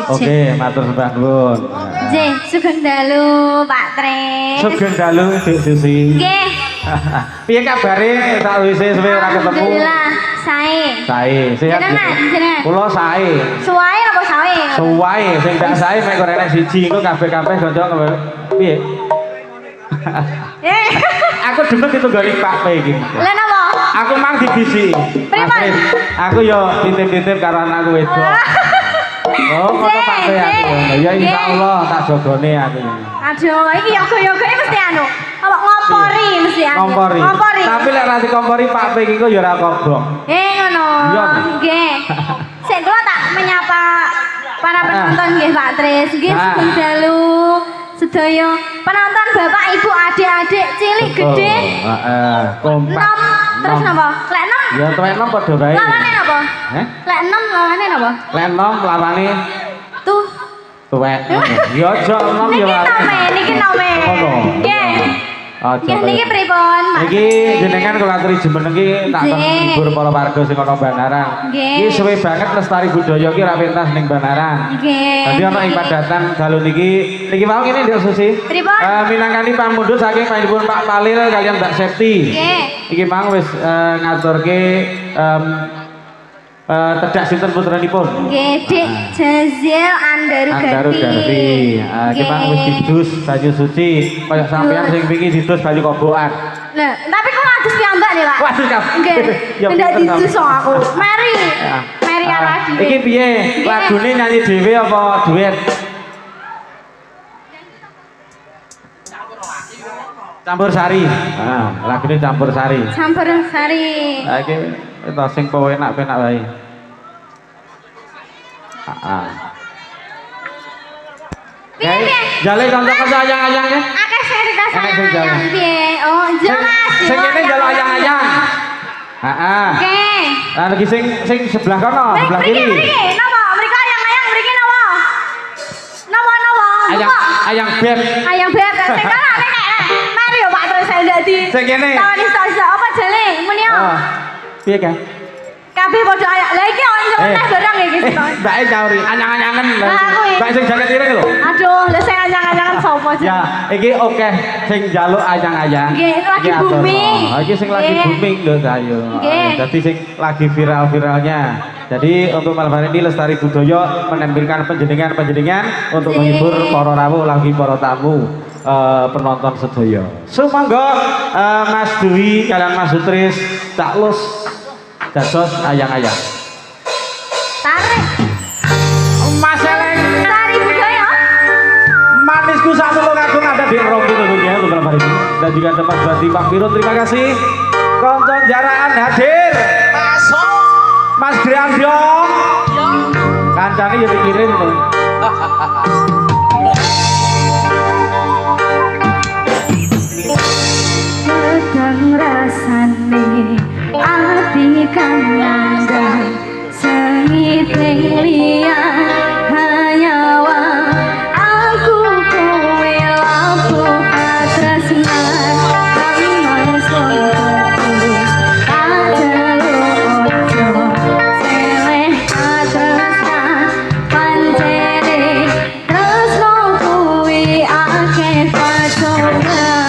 Oke, matur sembah nuwun. Nggih, sugeng dalu Pak Tre. Sugeng dalu Dik Susi. Nggih. Piye kabare sak wise suwe ora ketemu? Alhamdulillah, sae. Sae, sehat. Jenengan. Kula sae. Suwae napa sae? Suwae, sing ndak sae mek kok enek siji engko kabeh-kabeh kanca piye? Aku demen ditunggali Pak P iki. Lah napa? Aku mang dibisi. Pripun? Aku yo titip-titip karo anakku wedok. Oh, foto Pak P aku. Ya insyaallah tak jogone aku. Aduh, iki yoga-yoga mesti anu. Apa ngompori mesti anu. Ngompori. Tapi lek ra dikompori Pak P iki kok ya ora kobong. Ngono. Nggih. Sik kula tak menyapa para penonton nggih Pak Tris. Nggih sugeng dalu sedaya penonton Bapak Ibu adik-adik cilik gede. Heeh, kompak. Terus napa? Lek 6? Ya tuwek 6 padha bae. Lawane napa? Lek 6 lawane napa? Lek 6 lawane tuh tuwek. Ya aja 6 ya. Niki nome. Nggih. Nggih niki pripun? Niki jenengan kula aturi jemen iki tak hibur para warga sing ana Banarang. Iki suwe banget lestari budaya iki ra pentas ning Banarang. Nggih. Dadi ana ing padatan dalu niki mau ngene Nduk Susi. Pripun? Minangkani pamundhut saking panjenengan Pak Palil kalian Mbak Septi. Nggih. Iki mang wis ngaturke tedak sinten putranipun? Nggih, Dik Jazil Andaru Garfi. Iki mang wis didus banyu suci, kaya sampean sing wingi didus banyu kobokan. Lah, tapi kok adus piyambak nih, Pak? Waduh, Kak. Nggih. Ndak didus aku. Mari. Mari ala dhewe. Iki piye? Lagune nyanyi dhewe apa duet? Campur sari. Lagune campur sari. Campur sari. Iki to sing penak-penak wae. Piye? Jale kanca-kanca ayang-ayang ya. Akeh cerita sing jale. sayang piye? Oh, jelas. Sing kene njaluk ayang-ayang. Heeh. Oke. Lah iki sing sebelah kono, sebelah kiri. Napa? Mriko ayang-ayang mriki napa? Napa? Ayang beb. Ayang beb. Sing kana nek mari yo Pak terus saya dadi. Sing kene. Tawani sisa apa jale? Muni yo. Piye ka? Kabeh padha ayak. Lah iki onjo neh barang iki sik. Mbake nyauri anyang-anyangen. Mbak sing jaket ireng lho. Aduh, lah sing anyang-anyangan sapa sih? Ya, iki oke sing njaluk anyang-anyang. Nggih, lagi booming. Iki sing lagi booming lho ayo. Dadi sing lagi viral-viralnya. Jadi untuk malam hari ini Lestari Budaya menampilkan penjenengan untuk menghibur para rawuh lagi para tamu penonton sedaya. Sumangga Mas Dwi kalian Mas Sutris Cak Lus dados ayang-ayang. Tarik. Mas Eleng Lestari Budaya. manisku sak tulung agung ada di Rompi tentunya untuk malam hari ini. Dan juga tempat berarti Pak Firun, terima kasih. Konton jaraan hadir. Mas Griandong. Kancane ya dikirim tuh. Sedang rasane ati kang nandang sengit liyan hanya wang aku kowe lampu katresnan amang sontoku kadelo ojo seleh katresnan pancene tresno kuwi akeh pacoban.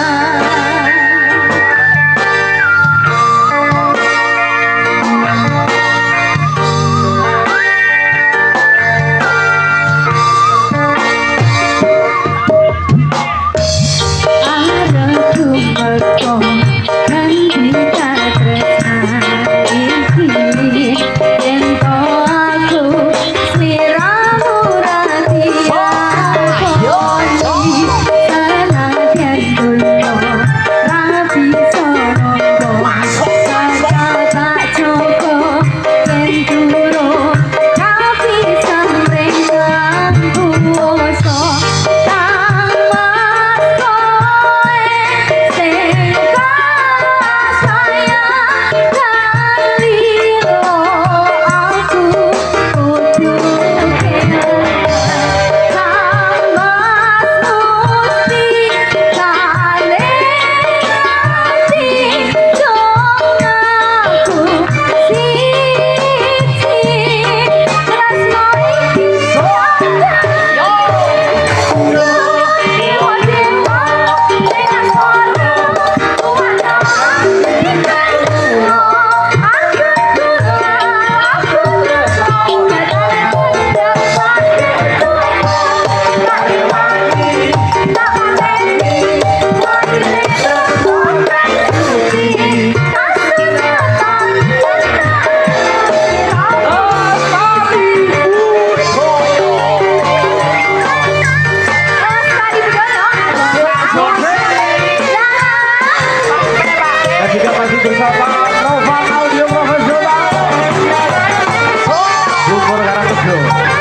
Bubur karo sego.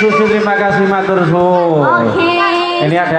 Susi, terima kasih matur suwun. Oke. Ini ada